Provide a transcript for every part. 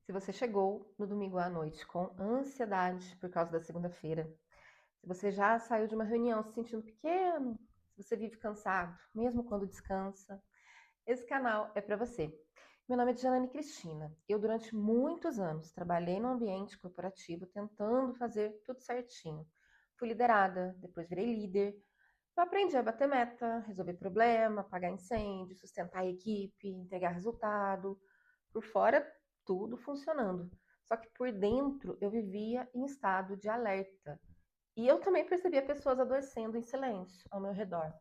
Se você chegou no domingo à noite com ansiedade por causa da segunda-feira, se você já saiu de uma reunião se sentindo pequeno, se você vive cansado, mesmo quando descansa, esse canal é para você. Meu nome é Djanane Cristina. Eu, durante muitos anos, trabalhei no ambiente corporativo tentando fazer tudo certinho. Fui liderada, depois virei líder. Eu aprendi a bater meta, resolver problema, apagar incêndio, sustentar a equipe, entregar resultado. Por fora, tudo funcionando. Só que por dentro eu vivia em estado de alerta. E eu também percebia pessoas adoecendo em silêncio ao meu redor.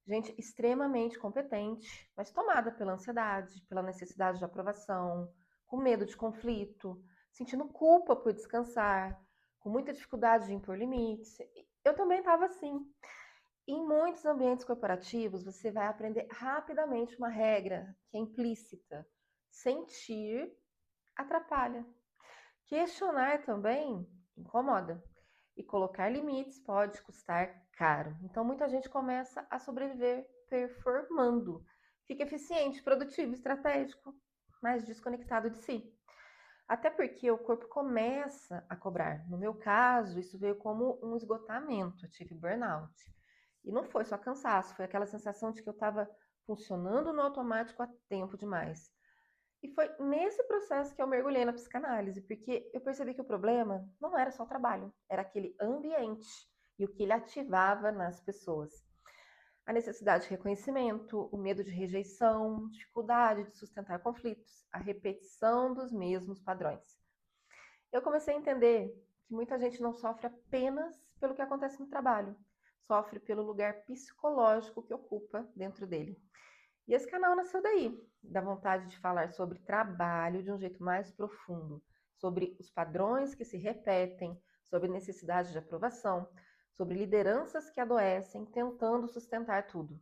Gente extremamente competente, mas tomada pela ansiedade, pela necessidade de aprovação, com medo de conflito, sentindo culpa por descansar, com muita dificuldade de impor limites. Eu também estava assim. Em muitos ambientes corporativos, você vai aprender rapidamente uma regra que é implícita: sentir atrapalha. Questionar também incomoda. E colocar limites pode custar caro. Então, muita gente começa a sobreviver performando. Fica eficiente, produtivo, estratégico, mas desconectado de si. Até porque o corpo começa a cobrar. No meu caso, isso veio como um esgotamento. Eu tive burnout. E não foi só cansaço, foi aquela sensação de que eu estava funcionando no automático há tempo demais. E foi nesse processo que eu mergulhei na psicanálise, porque eu percebi que o problema não era só o trabalho, era aquele ambiente e o que ele ativava nas pessoas. A necessidade de reconhecimento, o medo de rejeição, dificuldade de sustentar conflitos, a repetição dos mesmos padrões. Eu comecei a entender que muita gente não sofre apenas pelo que acontece no trabalho, sofre pelo lugar psicológico que ocupa dentro dele. E esse canal nasceu daí, da vontade de falar sobre trabalho de um jeito mais profundo, sobre os padrões que se repetem, sobre necessidade de aprovação, sobre lideranças que adoecem tentando sustentar tudo,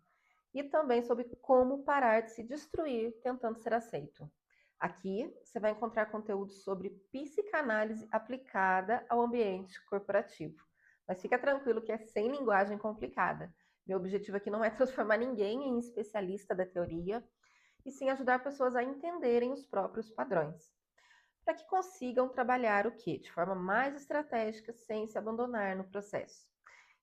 e também sobre como parar de se destruir tentando ser aceito. Aqui você vai encontrar conteúdo sobre psicanálise aplicada ao ambiente corporativo. Mas fica tranquilo que é sem linguagem complicada. Meu objetivo aqui não é transformar ninguém em especialista da teoria, e sim ajudar pessoas a entenderem os próprios padrões, para que consigam trabalhar o quê? De forma mais estratégica, sem se abandonar no processo.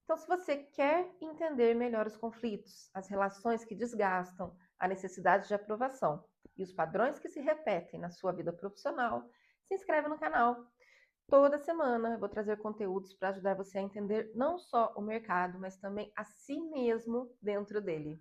Então, se você quer entender melhor os conflitos, as relações que desgastam, a necessidade de aprovação e os padrões que se repetem na sua vida profissional, se inscreve no canal. Toda semana eu vou trazer conteúdos para ajudar você a entender não só o mercado, mas também a si mesmo dentro dele.